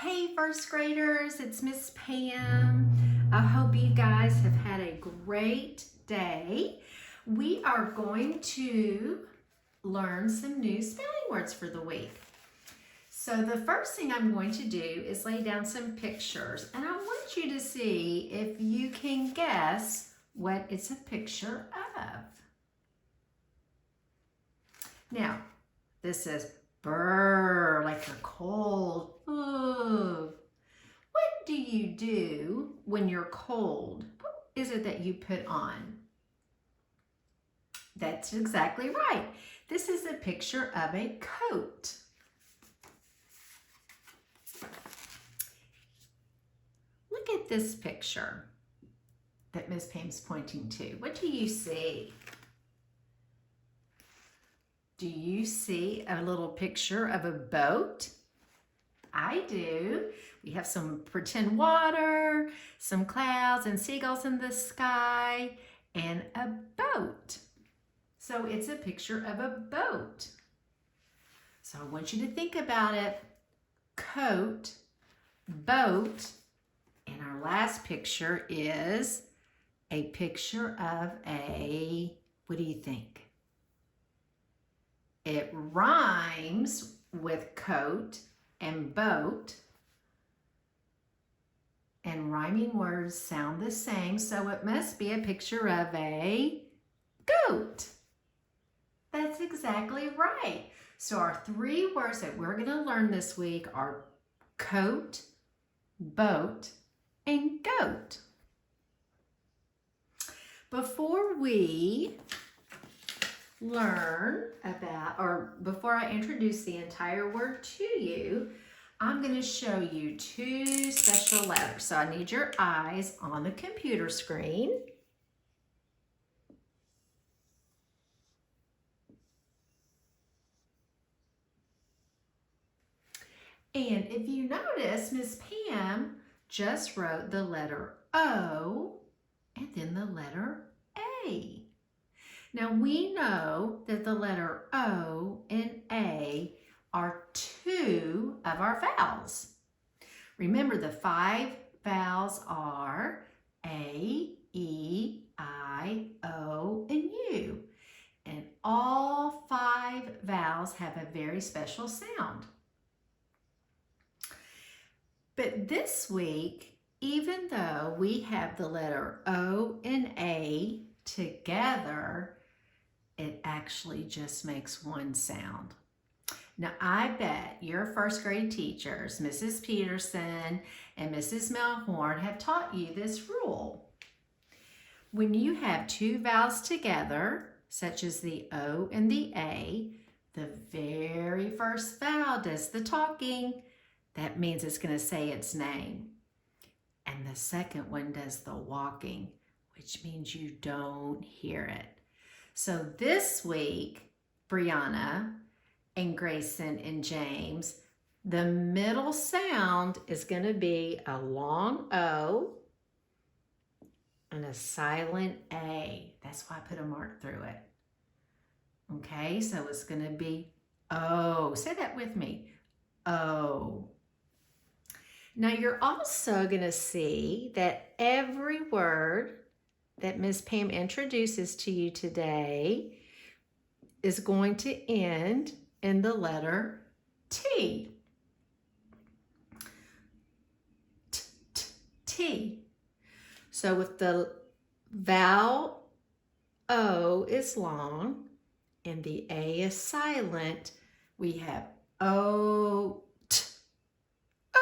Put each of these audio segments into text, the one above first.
Hey first graders, it's Miss Pam. I hope you guys have had a great day. We are going to learn some new spelling words for the week. So the first thing I'm going to do is lay down some pictures, and I want you to see if you can guess what it's a picture of. Now, this says brr, like you're cold. Ooh. What do you do when you're cold? What is it that you put on? That's exactly right. This is a picture of a coat. Look at this picture that Miss Pam's pointing to. What do you see? Do you see a little picture of a boat? I do. We have some pretend water, some clouds and seagulls in the sky, and a boat. So it's a picture of a boat. So I want you to think about it. Coat, boat, and our last picture is a picture of a, what do you think? It rhymes with coat and boat, and rhyming words sound the same, so it must be a picture of a goat. That's exactly right. So our three words that we're going to learn this week are coat, boat, and goat. Before we learn about, or before I introduce the entire word to you, I'm going to show you two special letters. So I need your eyes on the computer screen. And if you notice, Miss Pam just wrote the letter O and then the letter A. Now we know that the letter O and A are two of our vowels. Remember, the 5 vowels are A, E, I, O, and U. And all 5 vowels have a very special sound. But this week, even though we have the letter O and A together, it actually just makes one sound. Now, I bet your first grade teachers, Mrs. Peterson and Mrs. Melhorn, have taught you this rule. When you have two vowels together, such as the O and the A, the very first vowel does the talking. That means it's going to say its name. And the second one does the walking, which means you don't hear it. So this week, Brianna and Grayson and James, the middle sound is going to be a long O and a silent A. That's why I put a mark through it. Okay, so it's going to be O. Say that with me. O. Now you're also going to see that every word that Ms. Pam introduces to you today is going to end in the letter T. T. So if the vowel O is long and the A is silent, we have oat.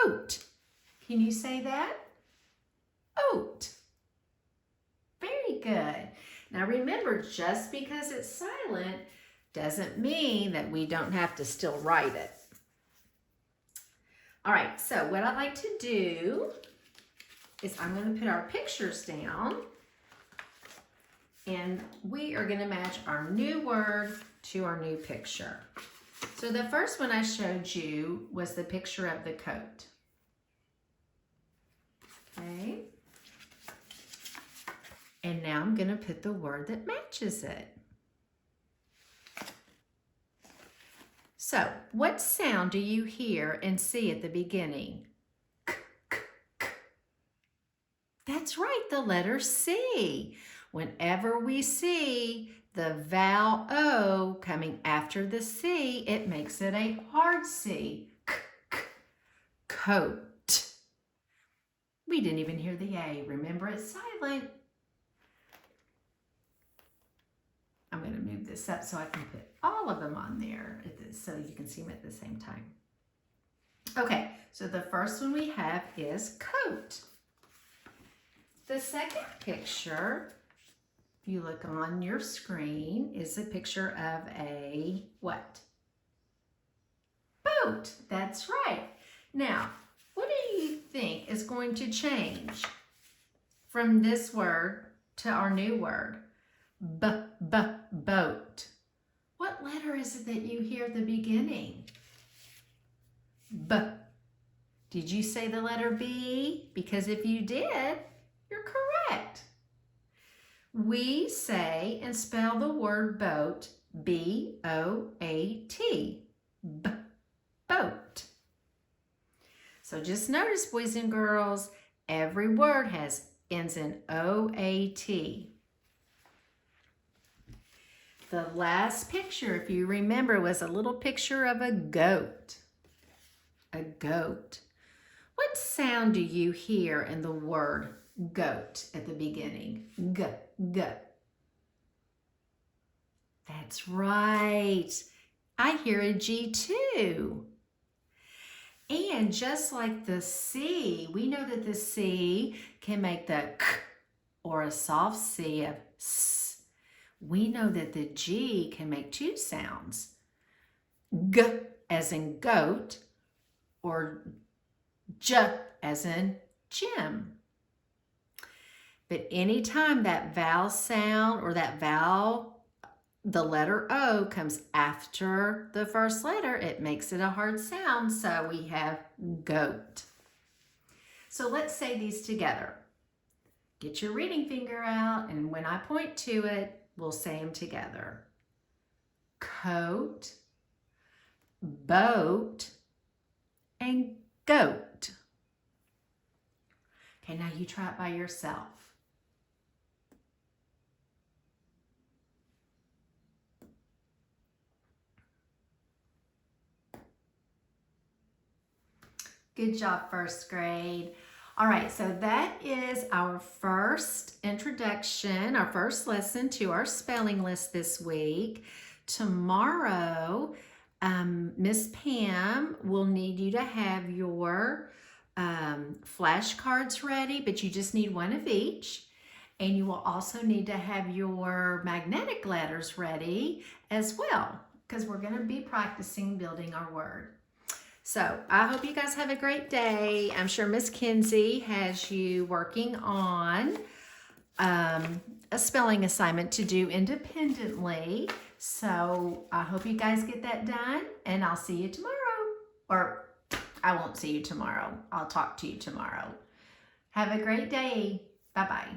Oat. Can you say that? Oat. Very good. Now remember, just because it's silent doesn't mean that we don't have to still write it. All right, so what I'd like to do is I'm going to put our pictures down, and we are going to match our new word to our new picture. So the first one I showed you was the picture of the coat. Okay. And now I'm going to put the word that matches it. So, what sound do you hear and see at the beginning? That's right, the letter C. Whenever we see the vowel O coming after the C, it makes it a hard C. Coat. We didn't even hear the A. Remember, it's silent. I'm going to move this up so I can put all of them on there so you can see them at the same time. Okay, so the first one we have is coat. The second picture, if you look on your screen, is a picture of a what? Boat. That's right. Now, what do you think is going to change from this word to our new word? Boat. What letter is it that you hear at the beginning? B. Did you say the letter B? Because if you did, you're correct. We say and spell the word boat B-O-A-T. Boat. So just notice, boys and girls, every word ends in O-A-T. The last picture, if you remember, was a little picture of a goat. A goat. What sound do you hear in the word goat at the beginning? G. That's right. I hear a G too. And just like the C, we know that the C can make the K or a soft C of S. We know that the G can make two sounds. G as in goat or J as in gym. But anytime that vowel sound or that vowel, the letter O comes after the first letter, it makes it a hard sound. So we have goat. So let's say these together. Get your reading finger out, and when I point to it, we'll say them together. Coat, boat, and goat. Okay, now you try it by yourself. Good job, first grade. All right, so that is our first introduction, our first lesson to our spelling list this week. Tomorrow, Miss Pam will need you to have your flashcards ready, but you just need one of each. And you will also need to have your magnetic letters ready as well, because we're going to be practicing building our word. So I hope you guys have a great day. I'm sure Miss Kinsey has you working on a spelling assignment to do independently. So I hope you guys get that done, and I'll see you tomorrow. Or I won't see you tomorrow. I'll talk to you tomorrow. Have a great day. Bye-bye.